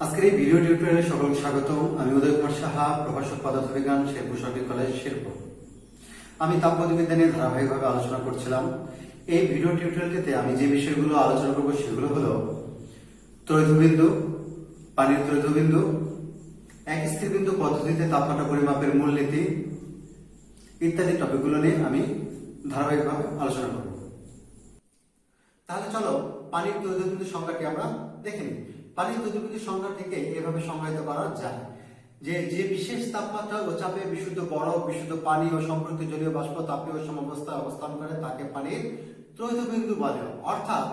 আজকের এই ভিডিও টিউটোরিয়ালে সকলকে স্বাগতম। আমি উদয় কুমার সাহা, প্রভাষক পদার্থবিজ্ঞান, শেরপুর সরকারি কলেজ, শেরপুর। আমি তাপগতিবিদ্যা নিয়ে ধারাবাহিকভাবে আলোচনা করছিলাম। এই ভিডিও টিউটোরিয়ালটিতে আমি যে বিষয়গুলো আলোচনা করব সেগুলো হলো ত্রৈধবিন্দু, পানির ত্রৈধবিন্দু, এক স্থির বিন্দু পদ্ধতিতে তাপমাত্রা পরিমাপের মূলনীতি ইত্যাদি টপিকগুলো নিয়ে আমি ধারাবাহিকভাবে আলোচনা করব। তাহলে চলো পানির ত্রৈধবিন্দু সংখ্যাটি আমরা দেখে নিই। পানির ত্রৈধবিন্দুর সংখ্যাটিকে এভাবে সংজ্ঞায়িত করা যায় যে বিশেষ তাপমাত্রা ও চাপে বিশুদ্ধ বরফ, বিশুদ্ধ পানি ও সম্পৃক্ত জলীয় বাষ্প তাপীয় সমাবস্থায় অবস্থান করে তাকে পানির ত্রৈধবিন্দু বলে। অর্থাৎ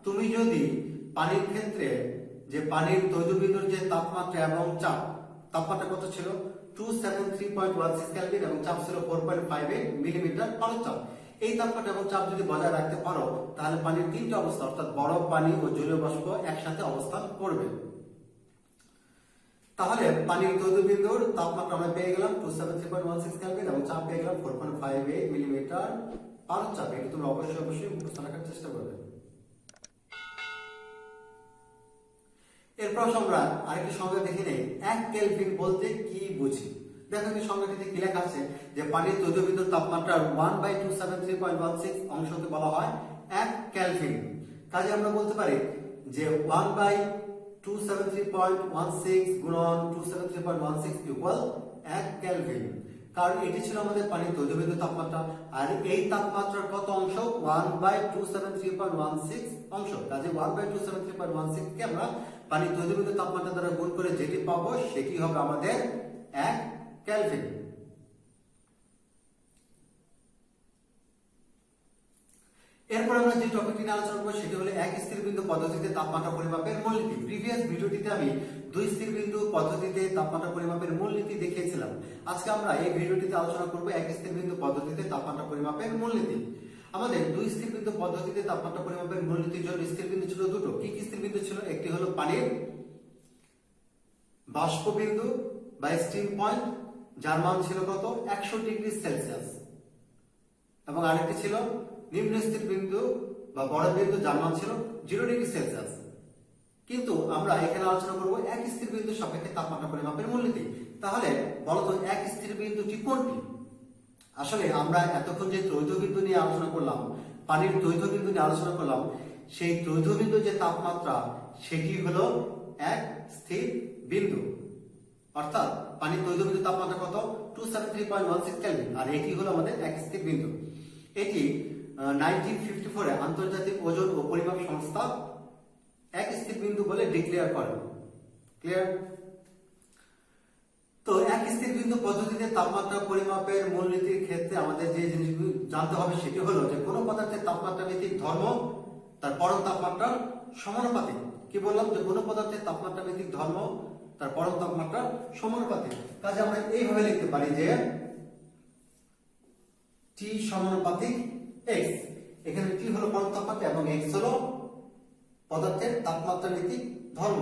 তুমি যদি পানির ক্ষেত্রে যে পানির ত্রৈধবিন্দুর যে তাপমাত্রা এবং চাপ, তাপমাত্রা কত ছিল 273.16 কেলভিন এবং চাপ ছিল 4.58 মিলিমিটার পারদ। এই তাপমাত্রা এবং চাপ যদি বজায় রাখতে পারো তাহলে পানির তিনটি অবস্থা অর্থাৎ বরফ, পানি ও জলীয় বাষ্প একসাথে অবস্থান করবে। তাহলে পানির ত্রৈধবিন্দুর তাপমাত্রা আমরা পেয়ে গেলাম 273.16 কেলভিন এবং চাপ পেয়ে গেলাম 4.58 মিলিমিটার পারদ। এটা তোমরা অবশ্যই মুখস্থ রাখার চেষ্টা করবে। এরপর আমরা আরেকটি সংজ্ঞা দেখে নেই, 1 কেলভিন বলতে কি বুঝি। দেখো এই সংজ্ঞাটিতে কি লেখা আছে যে পানির ত্রৈধবিন্দুর তাপমাত্রার 1/273.16 অংশকে বলা হয় 1 কেলভিন। কাজে আমরা বলতে পারি যে 1/273.16 গুণন 273.16 ইকুয়াল 1 কেলভিন। কারণ এটি ছিল আমাদের পানির ত্রৈধবিন্দুর তাপমাত্রা, আর এই তাপমাত্রার কত অংশ 1/273.16 অংশ। কাজে 1/273.16 কে আমরা পানির ত্রৈধবিন্দুর তাপমাত্রা দ্বারা গুণ করে যেটি পাবো সেটি হবে আমাদের 1 কেলভিন। এরপর আমরা যে টপিকটি নিয়ে আলোচনা করব সেটি হলো এক স্থির বিন্দু পদ্ধতিতে তাপমাত্রা পরিমাপের মূলনীতি। প্রিভিয়াস ভিডিওটিতে আমি দুই স্থির বিন্দু পদ্ধতিতে তাপমাত্রা পরিমাপের মূলনীতি দেখিয়েছিলাম। আজকে আমরা এই ভিডিওটিতে আলোচনা করব এক স্থির বিন্দু পদ্ধতিতে তাপমাত্রা পরিমাপের মূলনীতি। আমাদের দুই স্থির বিন্দু পদ্ধতিতে তাপমাত্রা পরিমাপের মূলনীতির জন্য স্থির বিন্দু ছিল দুটো। কি কি স্থির বিন্দু ছিল? একটি হলো পানির বাষ্প বিন্দু বা স্টিম পয়েন্ট, যার মান ছিল কত 100 ডিগ্রি সেলসিয়াস, এবং আরেকটি ছিল নিম্ন স্থির বিন্দু বা বরফ বিন্দু, যার মান ছিল 0 ডিগ্রি সেলসিয়াস। কিন্তু আমরা এখানে আলোচনা করব এক স্থির বিন্দু সাপেক্ষে তাপমাত্রা পরিমাপের মূলনীতি। তাহলে বলতো এক স্থির বিন্দুটি কোনটি? আসলে আমরা এতক্ষণ যে ত্রৈধবিন্দু নিয়ে আলোচনা করলাম, পানির ত্রৈধবিন্দু নিয়ে আলোচনা করলাম, সেই ত্রৈধবিন্দু যে তাপমাত্রা সেটি হলো এক স্থির বিন্দু। অর্থাৎ পানির ত্রৈধবিন্দু তাপমাত্রা কত 273.16 কেলভিন, আর এটি হলো আমাদের এক স্থির বিন্দু। এটি 1954 এ আন্তর্জাতিক ওজন ও পরিমাপ সংস্থা এক স্থির বিন্দু বলে ডিক্লেয়ার করে। ক্লিয়ার? তো এক স্থির বিন্দু পদ্ধতিতে তাপমাত্রা পরিমাপের মূলনীতির ক্ষেত্রে আমাদের যে জিনিসগুলো জানতে হবে সেটি হলো যে কোনো পদার্থের তাপমাত্রা ভিত্তিক ধর্ম তার পরম তাপমাত্রার সমানুপাতিক। কি বললাম? যে কোনো পদার্থের তাপমাত্রা ভিত্তিক ধর্ম তার পরম তাপমাত্রার সমানুপাতিক। কাজে আমরা এইভাবে লিখতে পারি যে T সমানুপাতিক x। এখানে T হলো পরম তাপমাত্রা এবং x হলো পদার্থের তাপমাত্রা ভিত্তিক ধর্ম।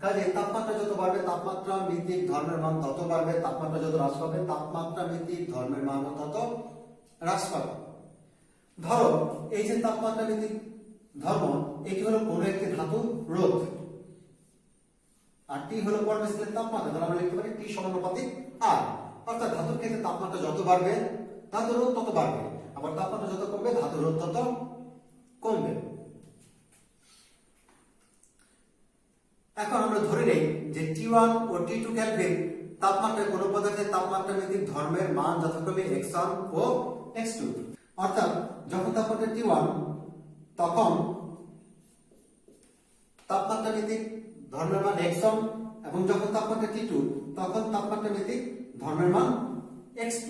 কাজে তাপমাত্রা যত বাড়বে তাপমাত্রা ভিত্তিক ধর্মের মান তত বাড়বে, তাপমাত্রা যত হ্রাস পাবে তাপমাত্রা ভিত্তিক ধর্মের মান তত হ্রাস পাবে। ধরো এই যে তাপমাত্রা ভিত্তিক ধর্ম, এটি হলো কোন একটি ধাতুর রোধ, আর টি হলো পরমেশ্বরের তাপমাত্রা। তাহলে আমরা লিখতে পারি টি সমানুপাতিক আর। অর্থাৎ ধাতুর ক্ষেত্রে তাপমাত্রা যত বাড়বে ধাতুর রোধ তত বাড়বে, আবার তাপমাত্রা যত কমবে ধাতুর রোধ তত কমবে। এখন আমরা ধরে নেই যে T1 ও T2 কেলভিন তাপমাত্রায় কোনো পদার্থের তাপমাত্রা ভিত্তিক ধর্মের মান যথাক্রমে x1 ও x2। অর্থাৎ যখন তাপমাত্রা T1 তখন তাপমাত্রা ভিত্তিক ধর্মের মান x1, এবং যখন তাপমাত্রা T2 তখন তাপমাত্রা ভিত্তিক ধর্মের মান x2।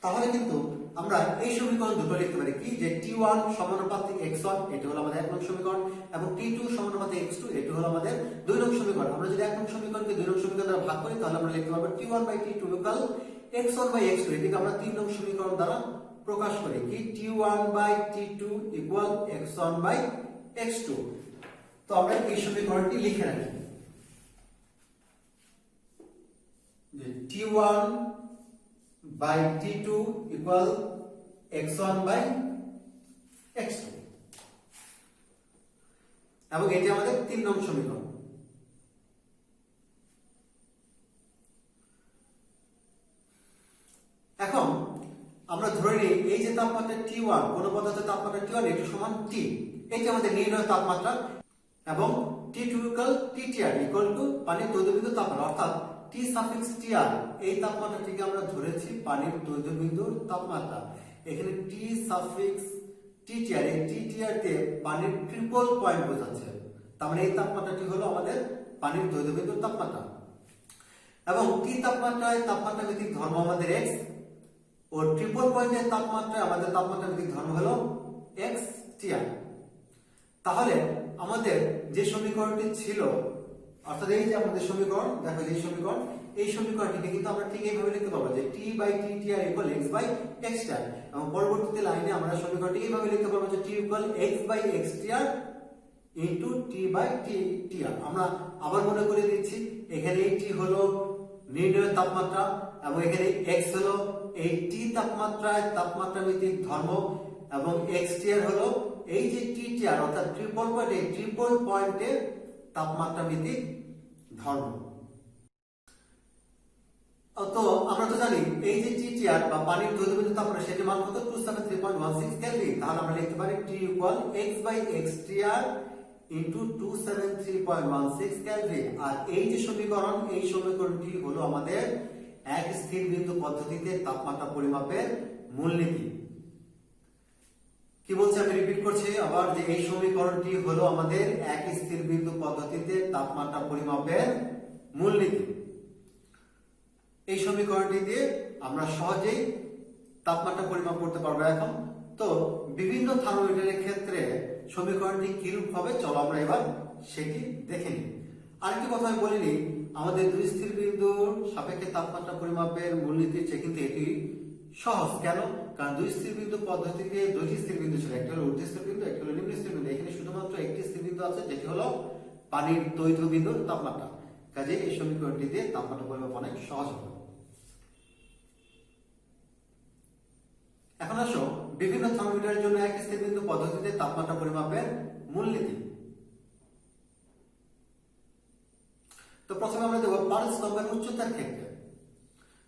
তাহলে কিন্তু আমরা এই সমীকরণ দুটো লিখতে পারি কি, যে T1 সমানুপাতিক x1 এটি হলো আমাদের 1 নং সমীকরণ, এবং T2 সমানুপাতিক x2 এটি হলো আমাদের 2 নং সমীকরণ। আমরা যদি 1 নং সমীকরণকে 2 নং সমীকরণ দ্বারা ভাগ করি তাহলে আমরা লিখতে পারবো T1/T2 ইকুয়াল x1/x2। এটিকে আমরা 3 নং সমীকরণ দ্বারা প্রকাশ করি কি, T1/T2 ইকুয়াল x1/x2। তো আমরা এই সমীকরণটি লিখে রাখি যে T1/T2 ইকুয়াল x1/x2, এবং এটি আমাদের 3 নং সমীকরণ। ধরে নিই এই যে তাপমাত্রা T1, কোন পদার্থের তাপমাত্রা T1 এটি সমান T, এই যে আমাদের নির্ণয় তাপমাত্রা, এবং T2 TTR ইকুয়াল টু পানির তৈলবিন্দু তাপমাত্রা, অর্থাৎ T সাফিক্স TR এই তাপমাত্রাটিকে আমরা ধরেছি পানির তৈলবিন্দুর তাপমাত্রা। এখানে T সাফিক্স TTR, এই TTR তে পানির ট্রিপল পয়েন্ট বোঝাচ্ছে, তার মানে এই তাপমাত্রাটি হলো আমাদের পানির তৈলবিন্দুর তাপমাত্রা। এবং T তাপমাত্রায় তাপমাত্রা ভিত্তিক ধর্ম আমাদের x, ও ট্রিপল পয়েন্টের তাপমাত্রায় আমাদের তাপমাত্রা ভিত্তিক ধর্ম হলো xTR। তাহলে আমাদের যে সমীকরণটি ছিল, অর্থাৎ এই যে আমাদের সমীকরণ, দেখো এই সমীকরণ, এই সমীকরণটিকে কিন্তু আমরা ঠিক এইভাবে লিখতে পারবো যে T/TTR ইকুয়াল x/xTR, এবং পরবর্তীতে লাইনে আমরা সমীকরণটি এইভাবে লিখতে পারবো যে T equal x/xTR into T/TTR। আমরা আবার মনে করে দিচ্ছি, এখানে এই T হলো নির্ণয় তাপমাত্রা, এবং এখানে x হলো এই T তাপমাত্রায় তাপমাত্রা ভিত্তিক ধর্ম, এবং xTR হলো এই যে TTR অর্থাৎ ট্রিপল পয়েন্ট, এই ট্রিপল পয়েন্টের তাপমাত্রা ভিত্তিক ধর্ম। তো আমরা তো জানি এই যে TTR বা পানির তৈলবিন্দু তাপমাত্রা, সেটির মান কত 273.16 কেলভিন। তাহলে আমরা লিখতে পারি T equal x/xTR into 273.16 kelvin. আর এই যে সমীকরণ, এই সমীকরণটি হলো আমাদের এক স্থির বিন্দু পদ্ধতিতে তাপমাত্রা পরিমাপের মূলনীতি। কি বলছে, আমি রিপিট করছি আবার, যে এই সমীকরণটি হলো আমাদের এক স্থির বিন্দু পদ্ধতিতে তাপমাত্রা পরিমাপের মূলনীতি। এই সমীকরণটি দিয়ে আমরা সহজেই তাপমাত্রা পরিমাপ করতে পারবো। এখন তো বিভিন্ন থার্মোমিটারের ক্ষেত্রে সমীকরণটি কিরূপ হবে, চলো আমরা এবার সেটি দেখে নিই। আরেকটি কথা আমি বলিনি, আমাদের দুই স্থির বিন্দুর সাপেক্ষে তাপমাত্রা পরিমাপের মূলনীতির চেয়ে কিন্তু এটি সহজ। কেন? কারণ দুই স্থির বিন্দু পদ্ধতিতে দুইটি স্থির বিন্দু ছিল, একটি হলো ঊর্ধ্ব স্থির বিন্দু, একটি হলো নিম্ন স্থির বিন্দু। এখানে শুধুমাত্র একটি স্থির বিন্দু আছে, যেটি হলো পানির তৈল বিন্দুর তাপমাত্রা। কাজে এই সমীকরণটি দিয়ে তাপমাত্রা পরিমাপ অনেক সহজ হবে। এখন আসো বিভিন্ন থার্মোমিটারের জন্য এক স্থির বিন্দু পদ্ধতিতে তাপমাত্রা পরিমাপের মূলনীতি। তো প্রথমে আমরা দেখব পারদ স্তম্ভের উচ্চতার ক্ষেত্রে।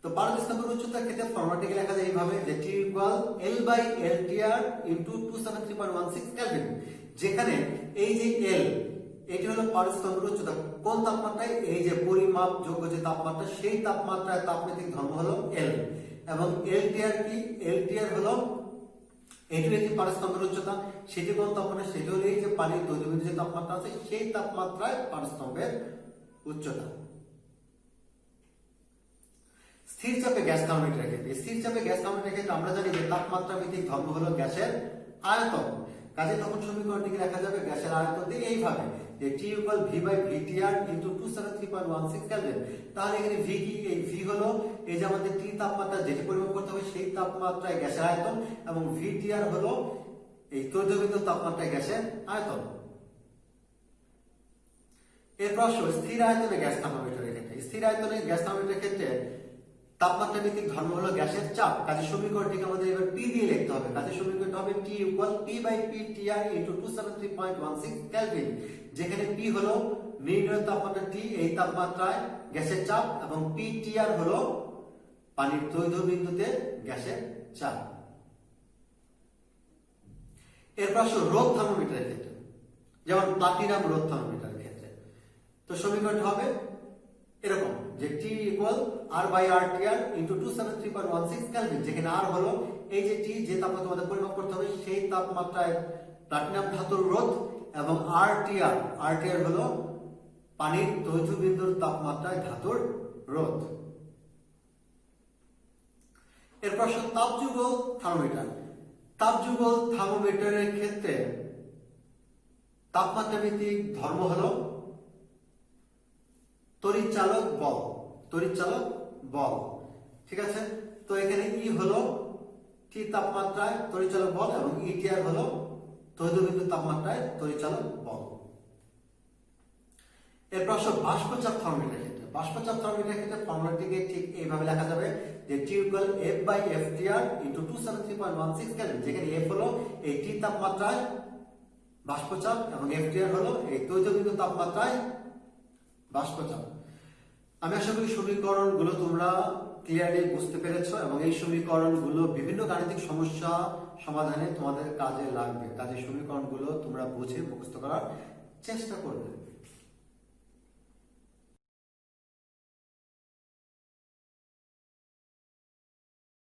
তো পারদ স্তম্ভের উচ্চতার ক্ষেত্রে ফর্মুলাটিকে লেখা যায় এইভাবে যে T equal L/LTR into 273.16 kelvin, যেখানে এই যে L এটি হলো পারদ স্তম্ভের উচ্চতা। কোন তাপমাত্রায়? এই যে পরিমাপ যোগ্য যে তাপমাত্রা, সেই তাপমাত্রায় তাপমাত্রিক ধর্ম হলো L। এবং LTR কি? LTR হলো এটি একটি পারদ স্তম্ভের উচ্চতা। সেটি কোন তাপমাত্রা? সেটি হলো এই যে পানির তৈলবিন্দু যে তাপমাত্রা আছে, সেই তাপমাত্রায় পারদ স্তম্ভের উচ্চতা। স্থির চাপে গ্যাস থার্মোমিটারের ক্ষেত্রে, স্থির চাপে গ্যাস থার্মোমিটারের ক্ষেত্রে আমরা জানি যে তাপমাত্রা ভিত্তিক ধর্ম হলো গ্যাসের আয়তন। কাজে তখন সমীকরণটিকে লেখা যাবে গ্যাসের আয়তন দিয়ে এইভাবে যে T equal V/VTR into 273.16 kelvin. তাহলে এখানে V কি? এই V হলো এই যে আমাদের T তাপমাত্রা যেটি পরিমাপ করতে হবে, সেই তাপমাত্রায় গ্যাসের আয়তন, এবং VTR হলো এই তৈলবিন্দু তাপমাত্রায় গ্যাসের আয়তন। এরপর আসো স্থির আয়তনে গ্যাস থার্মোমিটারের ক্ষেত্রে। স্থির আয়তনে গ্যাস থার্মোমিটারের ক্ষেত্রে তাপমাত্রা ভিত্তিক ধর্ম হলো গ্যাসের চাপ। কাজে সমীকরণটিকে আমাদের এবার P দিয়ে লিখতে হবে। কাজে সমীকরণটা হবে T equal P/PTR into 273.16 kelvin, যেখানে P হলো নির্ণয় তাপমাত্রা T, এই তাপমাত্রায় গ্যাসের চাপ, এবং PTR হলো পানির তৈল বিন্দুতে গ্যাসের চাপ। এরপর আসো রোদ থার্মোমিটারের ক্ষেত্রে, যেমন প্লাটিনাম রোদ থার্মোমিটারের ক্ষেত্রে। তো সমীকরণটা হবে এরকম যে T equal R/RTR into 273.16 kelvin, যেখানে R হলো এই যে T যে তাপমাত্রা আমাদের পরিমাপ করতে হবে, সেই তাপমাত্রায় প্লাটিনাম ধাতুর রোধ, এবং RTR হলো পানির তৈল বিন্দুর তাপমাত্রায় ধাতুর রোধ। এরপর তাপযুগল থার্মোমিটার। তাপযুগল থার্মোমিটারের ক্ষেত্রে তাপমাত্রা ভিত্তিক ধর্ম হলো তড়িৎচালক বল। তড়িৎচালক বল, ঠিক আছে। তো এখানে E হলো T তাপমাত্রায় তড়িৎচালক বল, এবং ETR হলো তৈলবিন্দু তাপমাত্রায় তড়িৎচালক বল। এরপর আসো বাষ্পচাপ থার্মোমিটারের ক্ষেত্রে। বাষ্পচাপ থার্মোমিটারের ক্ষেত্রে ফর্মুলাটিকে ঠিক এইভাবে লেখা যাবে যে T equal F/FTR into 273.16 kelvin, যেখানে F হলো এই T তাপমাত্রায় বাষ্পচাপ, এবং FTR হলো এই তৈলবিন্দু তাপমাত্রায় বাষ্পচাপ। আমি আশা করি সমীকরণগুলো তোমরা ক্লিয়ারলি বুঝতে পেরেছো এবং এই সমীকরণগুলো বিভিন্ন গাণিতিক সমস্যা সমাধানে তোমাদের কাজে লাগবে। কাজে সমীকরণগুলো তোমরা বুঝে মুখস্থ করার চেষ্টা করবে।